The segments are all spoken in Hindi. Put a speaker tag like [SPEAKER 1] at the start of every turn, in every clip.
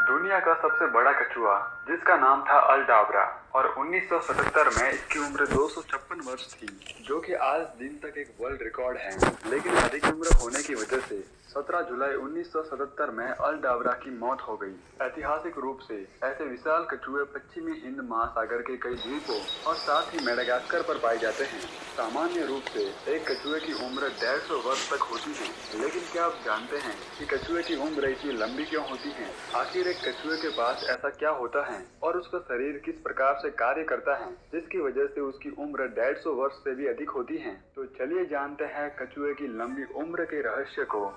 [SPEAKER 1] दुनिया का सबसे बड़ा कछुआ जिसका नाम था अल्डाब्रा और 1977 में इसकी उम्र 256 वर्ष थी, जो कि आज दिन तक एक वर्ल्ड रिकॉर्ड है। लेकिन अधिक उम्र होने की वजह से 17 जुलाई 1977 में अल्डाब्रा की मौत हो गई। ऐतिहासिक रूप से ऐसे विशाल कछुए पश्चिमी हिंद महासागर के कई द्वीपों और साथ ही मेडागास्कर पर पाए जाते हैं। सामान्य रूप से एक कछुए की उम्र 150 वर्ष तक होती है, लेकिन क्या आप जानते हैं कि कछुए की उम्र इतनी लंबी क्यों होती है? आखिर एक कछुए के पास ऐसा क्या होता है और उसका शरीर किस प्रकार से कार्य करता है जिसकी वजह से उसकी उम्र 150 वर्ष से भी अधिक होती है? तो चलिए जानते हैं कछुए की लंबी उम्र के रहस्य को।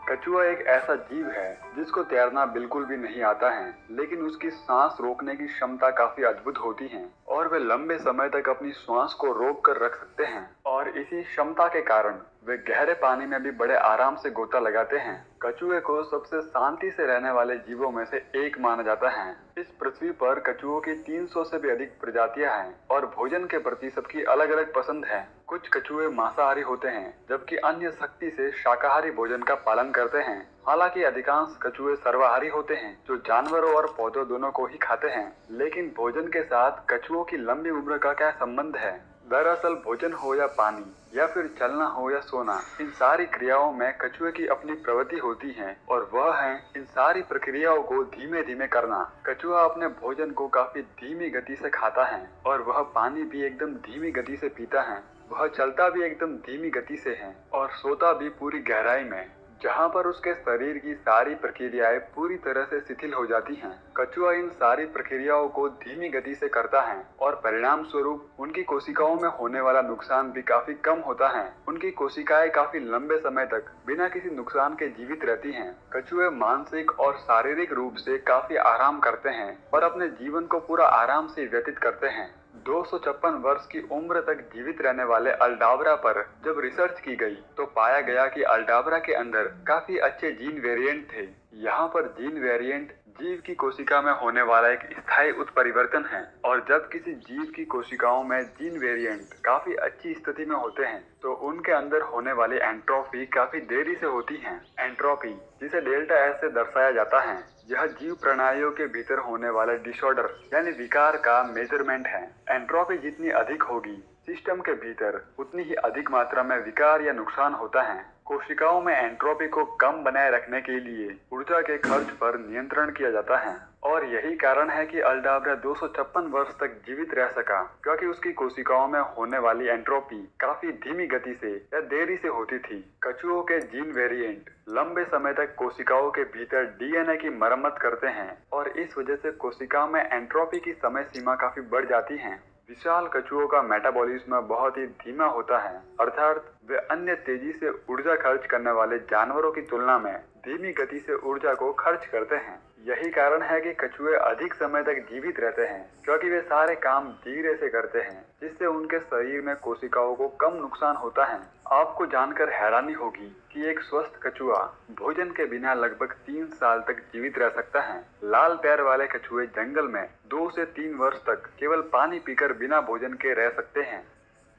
[SPEAKER 1] कछुआ एक ऐसा जीव है जिसको तैरना बिल्कुल भी नहीं आता है, लेकिन उसकी सांस रोकने की क्षमता काफी अद्भुत होती है और वे लंबे समय तक अपनी सांस को रोक कर रख सकते हैं और इसी क्षमता के कारण वे गहरे पानी में भी बड़े आराम से गोता लगाते हैं। कछुए को सबसे शांति से रहने वाले जीवों में से एक माना जाता है। इस पृथ्वी पर कछुओं की 300 से भी अधिक प्रजातियां हैं और भोजन के प्रति सबकी अलग अलग पसंद है। कुछ कछुए मांसाहारी होते हैं, जबकि अन्य सख्ती से शाकाहारी भोजन का पालन करते हैं। हालांकि अधिकांश कछुए सर्वाहारी होते हैं, जो जानवरों और पौधों दोनों को ही खाते हैं। लेकिन भोजन के साथ कछुओं की लंबी उम्र का क्या संबंध है? दरअसल भोजन हो या पानी या फिर चलना हो या सोना, इन सारी क्रियाओं में कछुए की अपनी प्रवृत्ति होती है और वह है इन सारी प्रक्रियाओं को धीमे धीमे करना। कछुआ अपने भोजन को काफी धीमी गति से खाता है और वह पानी भी एकदम धीमी गति से पीता है। वह चलता भी एकदम धीमी गति से है और सोता भी पूरी गहराई में, जहाँ पर उसके शरीर की सारी प्रक्रियाएं पूरी तरह से शिथिल हो जाती हैं। कछुआ इन सारी प्रक्रियाओं को धीमी गति से करता है और परिणाम स्वरूप उनकी कोशिकाओं में होने वाला नुकसान भी काफी कम होता है। उनकी कोशिकाएं काफी लंबे समय तक बिना किसी नुकसान के जीवित रहती हैं। कछुए मानसिक और शारीरिक रूप से काफी आराम करते हैं और अपने जीवन को पूरा आराम से व्यतीत करते हैं। 256 वर्ष की उम्र तक जीवित रहने वाले अल्डाब्रा पर जब रिसर्च की गई तो पाया गया कि अल्डाब्रा के अंदर काफी अच्छे जीन वेरिएंट थे। यहाँ पर जीन वेरिएंट जीव की कोशिका में होने वाला एक स्थायी उत्परिवर्तन है और जब किसी जीव की कोशिकाओं में जीन वेरिएंट काफी अच्छी स्थिति में होते हैं तो उनके अंदर होने वाली एंट्रोपी काफी देरी से होती है। एंट्रोपी, जिसे डेल्टा एस से दर्शाया जाता है, यह जीव प्रणालियों के भीतर होने वाले डिसऑर्डर यानी विकार का मेजरमेंट है। एंट्रोपी जितनी अधिक होगी सिस्टम के भीतर, उतनी ही अधिक मात्रा में विकार या नुकसान होता है। कोशिकाओं में एंट्रोपी को कम बनाए रखने के लिए ऊर्जा के खर्च पर नियंत्रण किया जाता है और यही कारण है कि अल्डाब्रा 256 वर्ष तक जीवित रह सका, क्योंकि उसकी कोशिकाओं में होने वाली एंट्रोपी काफी धीमी गति से या देरी से होती थी। कछुओं के जीन वेरिएंट लंबे समय तक कोशिकाओं के भीतर डीएनए की मरम्मत करते हैं और इस वजह से कोशिकाओं में एंट्रोपी की समय सीमा काफी बढ़ जाती है। विशाल कछुओं का मेटाबॉलिज्म बहुत ही धीमा होता है, अर्थात वे अन्य तेजी से ऊर्जा खर्च करने वाले जानवरों की तुलना में धीमी गति से ऊर्जा को खर्च करते हैं। यही कारण है कि कछुए अधिक समय तक जीवित रहते हैं, क्योंकि वे सारे काम धीरे से करते हैं, जिससे उनके शरीर में कोशिकाओं को कम नुकसान होता है। आपको जानकर हैरानी होगी कि एक स्वस्थ कछुआ भोजन के बिना लगभग 3 साल तक जीवित रह सकता है। लाल पैर वाले कछुए जंगल में 2 से 3 वर्ष तक केवल पानी पीकर बिना भोजन के रह सकते हैं।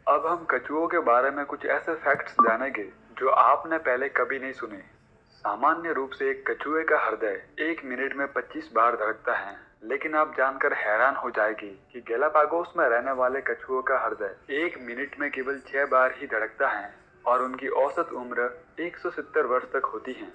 [SPEAKER 1] अब हम कछुओं के बारे में कुछ ऐसे फैक्ट्स जानेंगे जो आपने पहले कभी नहीं सुने। सामान्य रूप से एक कछुए का हृदय 1 मिनट में 25 बार धड़कता है, लेकिन आप जानकर हैरान हो जाएगी कि गैलापागोस में रहने वाले कछुओं का हृदय 1 मिनट में केवल 6 बार ही धड़कता है और उनकी औसत उम्र 170 वर्ष तक होती है।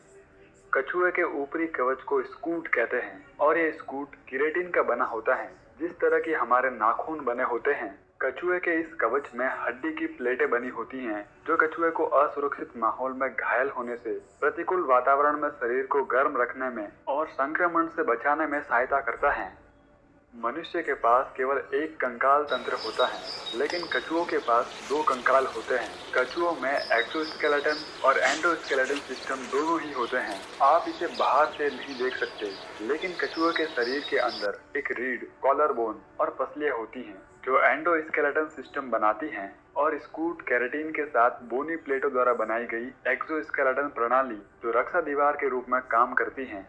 [SPEAKER 1] कछुए के ऊपरी कवच को स्कूट कहते हैं और ये स्कूट केराटिन का बना होता है, जिस तरह की हमारे नाखून बने होते हैं। कछुए के इस कवच में हड्डी की प्लेटें बनी होती हैं, जो कछुए को असुरक्षित माहौल में घायल होने से, प्रतिकूल वातावरण में शरीर को गर्म रखने में और संक्रमण से बचाने में सहायता करता है। मनुष्य के पास केवल एक कंकाल तंत्र होता है, लेकिन कछुओं के पास 2 कंकाल होते हैं। कछुओं में एक्सोस्केलेटन और एंडोस्केलेटन सिस्टम दोनों ही होते हैं। आप इसे बाहर से नहीं देख सकते, लेकिन कछुओं के शरीर के अंदर एक रीढ़, कॉलर बोन और पसलियां होती हैं, जो एंडोस्केलेटन सिस्टम बनाती हैं और स्कूट केराटिन के साथ बोनी प्लेटों द्वारा बनाई गई एक्सोस्केलेटन प्रणाली, जो रक्षा दीवार के रूप में काम करती हैं।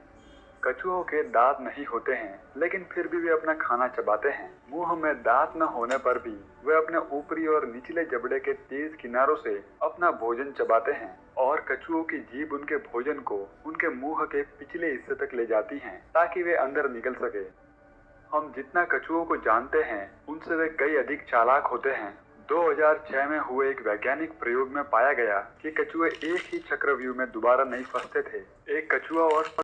[SPEAKER 1] कछुओं के दांत नहीं होते हैं, लेकिन फिर भी वे अपना खाना चबाते हैं। मुंह में दांत न होने पर भी वे अपने ऊपरी और निचले जबड़े के तेज किनारों से अपना भोजन चबाते हैं और कछुओं की जीभ उनके भोजन को उनके मुंह के पिछले हिस्से तक ले जाती है ताकि वे अंदर निकल सके। हम जितना कछुओं को जानते हैं उनसे वे कई अधिक चालाक होते हैं। 2006 में हुए एक वैज्ञानिक प्रयोग में पाया गया कि कछुए एक ही चक्रव्यूह में दोबारा नहीं फंसते थे। एक कछुआ और